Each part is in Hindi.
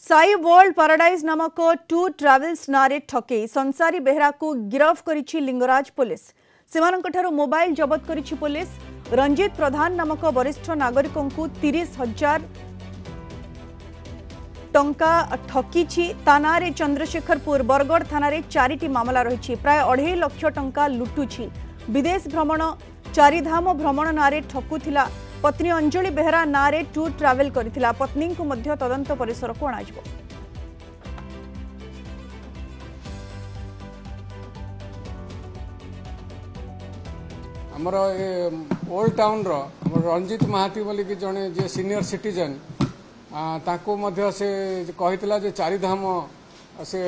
साई वर्ल्ड पैराडाइज नामक टूर ट्रावेल्स नारे ठके संसारी बेहरा को गिरफ करिछि लिंगराज पुलिस। सेमानंकठारु मोबाइल जबत करिछि पुलिस। रंजित प्रधान नामक वरिष्ठ नागरिकों को 30,000 टंका ठकिछि। तानारे चंद्रशेखरपुर बरगढ़ थाना 4टी मामला रही। प्राय 2.5 लाख टंका लुटुछि। विदेश भ्रमण चारिधाम भ्रमण नारे ठकुथिला। पत्नी अंजलि बेहरा नारे टूर ट्रावेल करथिला। पत्नी को मध्य तदंत परिसर को अणाजिबो। हमर ओल्ड टाउन रो रंजित महाती बोली कि जने जे सीनियर सिटीजन ताको मध्य से कहितला जे चारिधाम से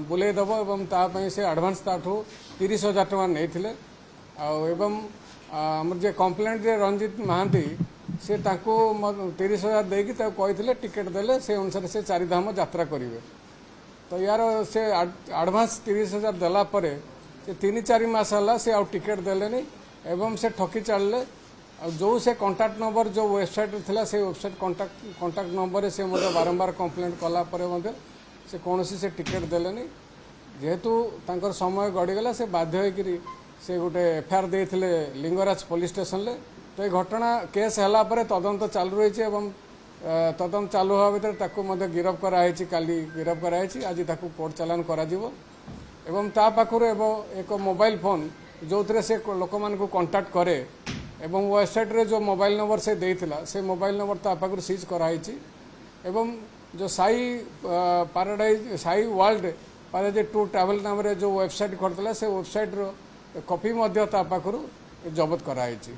बुले दबो एवं ता पई से एडवांस ताठो 30,000 टका नेथिले एवं हमर जे कंप्लेंट जे रंजित महाती से ताको 30,000 देकी ता कहितले टिकट देले से अनुसार से चारिधाम यात्रा करिवे। तो यार से एडवांस 30,000 देला परे से 3-4 मास हला से आ टिकट देलेनी एवं से ठकी चलले। जो से कांटेक्ट नंबर जो वेबसाइट थिला से वेबसाइट कांटेक्ट नंबर से मते बारंबार कंप्लेंट कला परे मते से कोनोसी से टिकट देलेनी। जेहेतु तांकर समय गड़ी गला से बाध्य होइकरी से गोटे एफआईआर देथिले लिंगराज पुलिस स्टेशन ले। तो ये घटना केस हला परे तदंत चालू रही एवं तदंत चालू होवा भीतर ताको मते गिरफ करा हैछि। काली गिरफ करा हैछि। आज ताको कोर्ट चालान करा जिवो एवं ता पाखुर एक मोबाइल फोन जो से लोक मान को कांटेक्ट करे एवं वेबसाइट रे जो मोबाइल नंबर से देइथिला से मोबाइल नंबर ता पाखुर सीज करा हैछि। एवं जो Sai paradise Sai world paradise tour travel नाम रे जो वेबसाइट करथिला से वेबसाइट रो कॉपी मध्य ता पाखुर जबत करा हैछि।